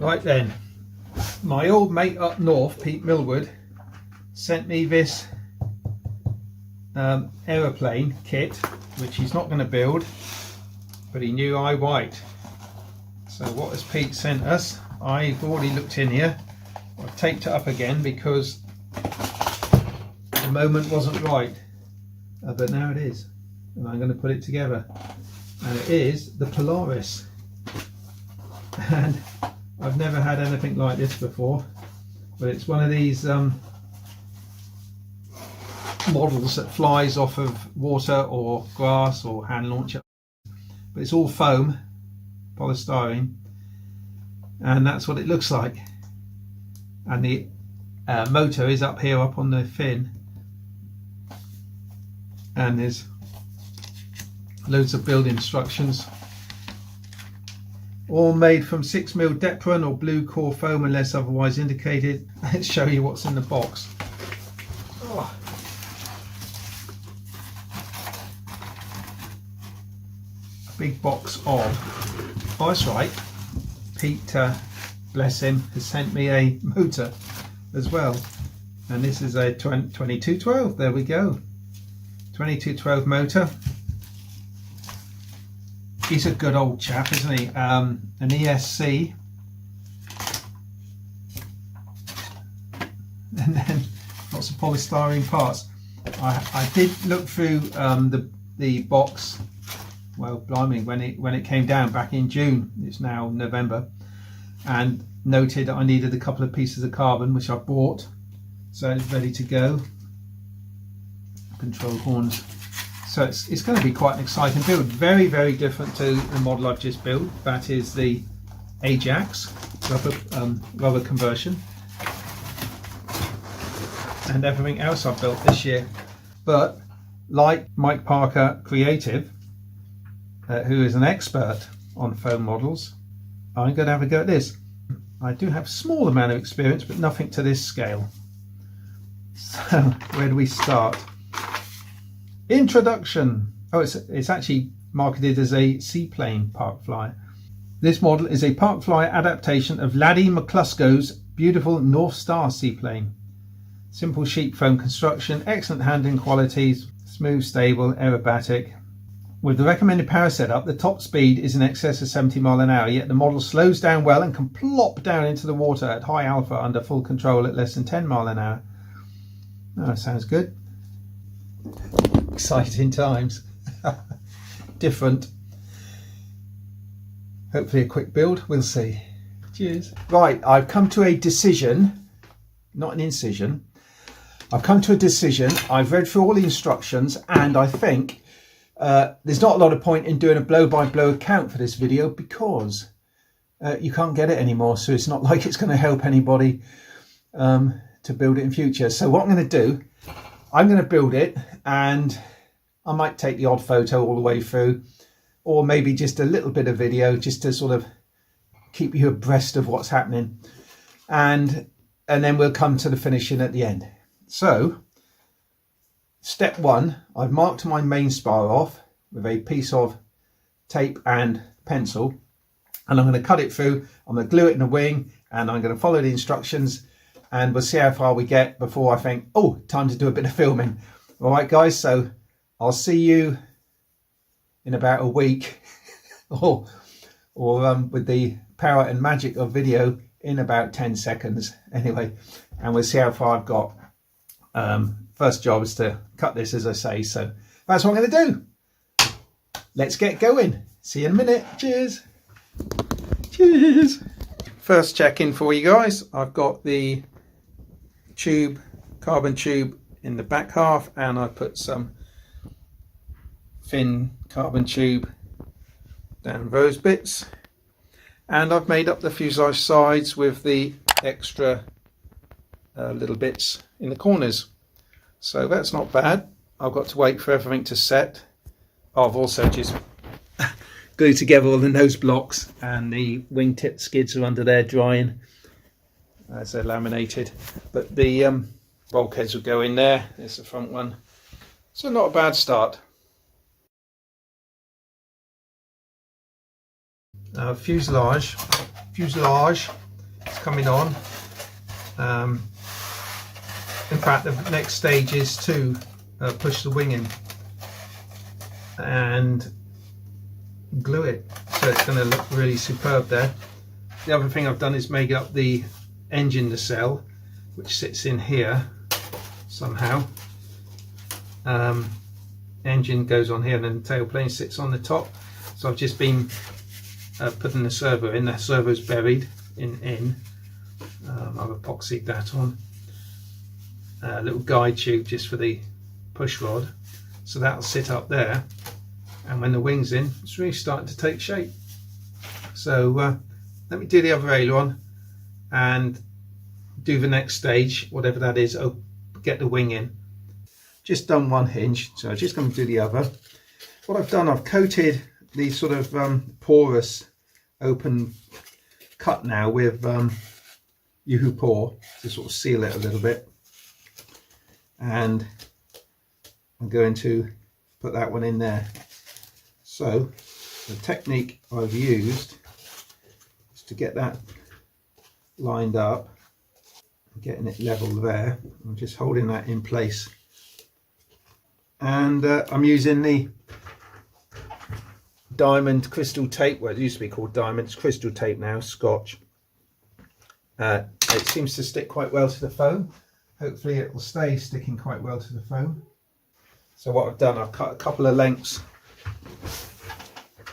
Right then, my old mate up north, Pete Millwood, sent me this aeroplane kit, which he's not going to build, but he knew I might. So what has Pete sent us? I've already looked in here. I've taped it up again because the moment wasn't right, but now it is, and I'm going to put it together. And it is the Polaris, and I've never had anything like this before, but it's one of these models that flies off of water or grass or hand launcher, but it's all foam, polystyrene, and that's what it looks like. And the motor is up here, up on the fin, and there's loads of build instructions, all made from 6mm Depron or blue core foam unless otherwise indicated. Let's show you what's in the box. Oh. A big box of, oh that's right, Pete, bless him, has sent me a motor as well, and this is a 2212, there we go, 2212 motor. He's a good old chap, isn't he? An ESC, and then lots of polystyrene parts. I did look through the box, well blimey, when it came down back in June, it's now November, and noted I needed a couple of pieces of carbon, which I bought, so it's ready to go. Control horns. So it's going to be quite an exciting build. Very, very different to the model I've just built. That is the Ajax rubber conversion, and everything else I've built this year. But like Mike Parker Creative, who is an expert on foam models, I'm going to have a go at this. I do have a small amount of experience, but nothing to this scale. So where do we start? Introduction. Oh, it's actually marketed as a seaplane Parkflyer. This model is a Parkflyer adaptation of Laddie McCluskey's beautiful North Star seaplane. Simple sheet foam construction, excellent handling qualities, smooth, stable, aerobatic. With the recommended power setup, the top speed is in excess of 70 miles an hour, yet the model slows down well and can plop down into the water at high alpha under full control at less than 10 miles an hour. Oh, sounds good. Exciting times. Different. Hopefully a quick build, we'll see. Cheers. Right, I've come to a decision, not an incision. I've come to a decision. I've read through all the instructions, and I think there's not a lot of point in doing a blow-by-blow account for this video because you can't get it anymore, so it's not like it's going to help anybody to build it in future. So what I'm going to do, I'm going to build it, and I might take the odd photo all the way through, or maybe just a little bit of video just to sort of keep you abreast of what's happening, and then we'll come to the finishing at the end. So step one, I've marked my main spar off with a piece of tape and pencil, and I'm going to cut it through. I'm going to glue it in the wing, and I'm going to follow the instructions, and we'll see how far we get before I think, oh, time to do a bit of filming. All right, guys, so I'll see you in about a week or with the power and magic of video in about 10 seconds anyway, and we'll see how far I've got. First job is to cut this, as I say, so that's what I'm going to do. Let's get going. See you in a minute. Cheers. Cheers. First check-in for you guys. I've got the tube, carbon tube in the back half, and I put some thin carbon tube down those bits, and I've made up the fuselage sides with the extra little bits in the corners, so that's not bad. I've got to wait for everything to set. I've also just glued together all the nose blocks, and the wingtip skids are under there drying as they're laminated, but the bulkheads will go in there. There's the front one, so not a bad start. Fuselage coming on. In fact, the next stage is to push the wing in and glue it, so it's going to look really superb there. The other thing I've done is make up the engine nacelle, which sits in here somehow. Engine goes on here and then the tailplane sits on the top. So I've just been putting the servo in. The servo's buried in. I've epoxied that on. A little guide tube just for the push rod, so that'll sit up there, and when the wing's in, it's really starting to take shape. So let me do the other aileron and do the next stage, whatever that is. Oh, get the wing in. Just done one hinge, so I'm just going to do the other. What I've done, I've coated the sort of porous open cut now with Yoo-hoo Pour to sort of seal it a little bit, and I'm going to put that one in there. So the technique I've used is to get that lined up, getting it level there. I'm just holding that in place, and I'm using the diamond crystal tape. Well, it used to be called diamond, it's crystal tape now, Scotch. It seems to stick quite well to the foam. Hopefully it will stay sticking quite well to the foam. So what I've done, I've cut a couple of lengths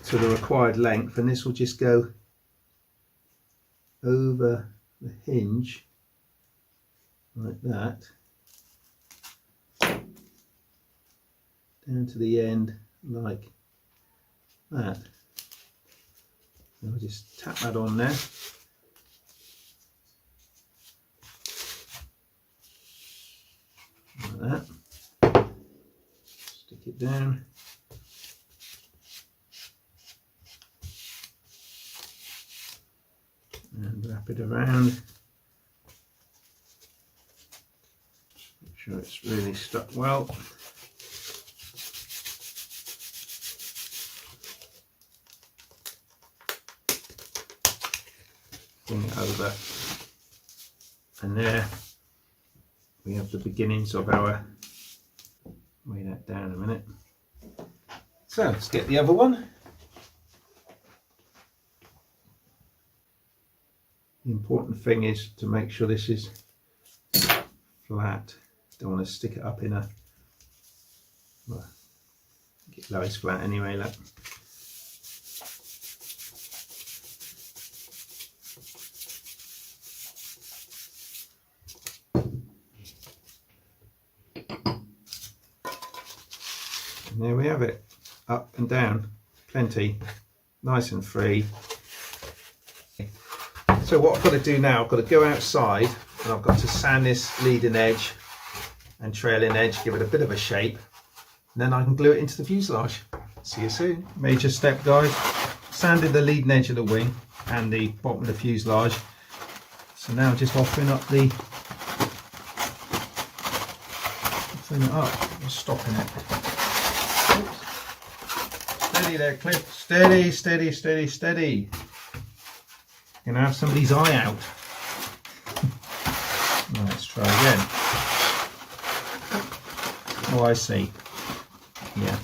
to the required length, and this will just go over the hinge like that, down to the end like that. And I'll just tap that on there. Like that. Stick it down. And wrap it around. Make sure it's really stuck well. Bring it over, and there we have the beginnings of our, weigh that down a minute. So let's get the other one. The important thing is to make sure this is flat. Don't want to stick it up in a, well, get that is flat anyway, look. And there we have it, up and down, plenty, nice and free. So what I've got to do now, I've got to go outside and I've got to sand this leading edge and trailing edge, give it a bit of a shape, and then I can glue it into the fuselage. See you soon. Major step, guys. Sanded the leading edge of the wing and the bottom of the fuselage. So now just offering up the, stopping it. Steady there, Cliff. Steady, steady, steady, steady. You're gonna have somebody's eye out. Let's try again. Oh, I see. Yeah,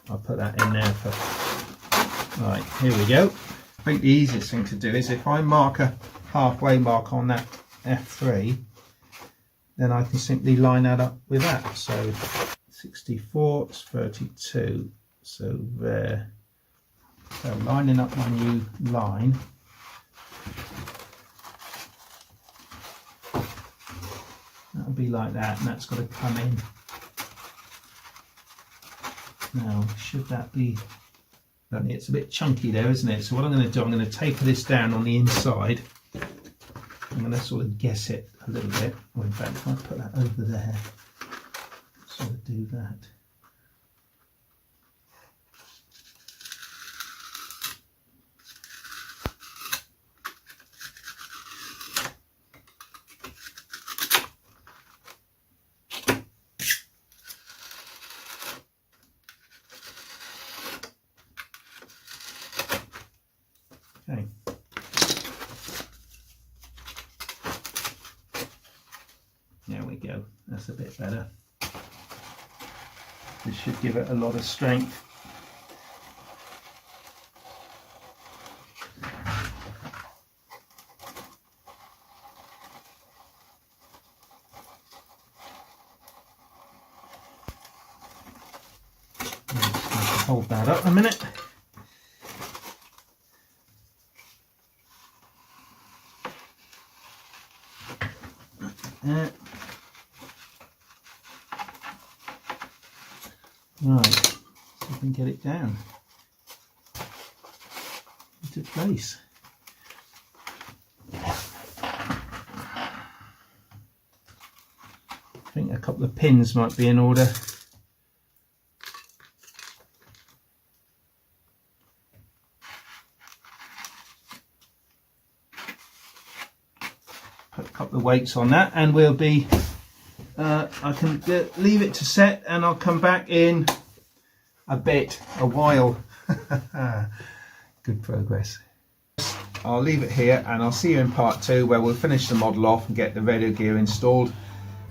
I'll put that in there for. Right, here we go. I think the easiest thing to do is if I mark a halfway mark on that F3, then I can simply line that up with that. So 64 is 32. So there. So lining up my new line. That'll be like that, and that's got to come in. Now, should that be? Only it's a bit chunky there, isn't it? So what I'm going to do, I'm going to taper this down on the inside. I'm going to sort of guess it a little bit. Or in fact, if I put that over there, sort of do that. Okay. That's a bit better. This should give it a lot of strength. Hold that up a minute. Right, so we can get it down into place. I think a couple of pins might be in order. Put a couple of weights on that, and we'll be I can leave it to set, and I'll come back in a while. Good progress. I'll leave it here, and I'll see you in part 2, where we'll finish the model off and get the radio gear installed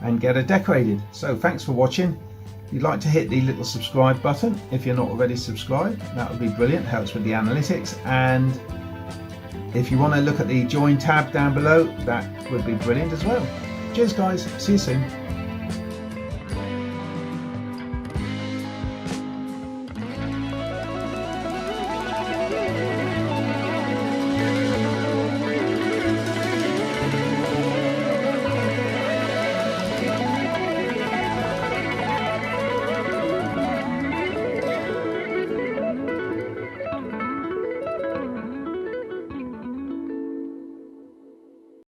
and get it decorated. So thanks for watching. If you'd like to hit the little subscribe button if you're not already subscribed, that would be brilliant, helps with the analytics. And if you want to look at the join tab down below, that would be brilliant as well. Cheers guys, see you soon.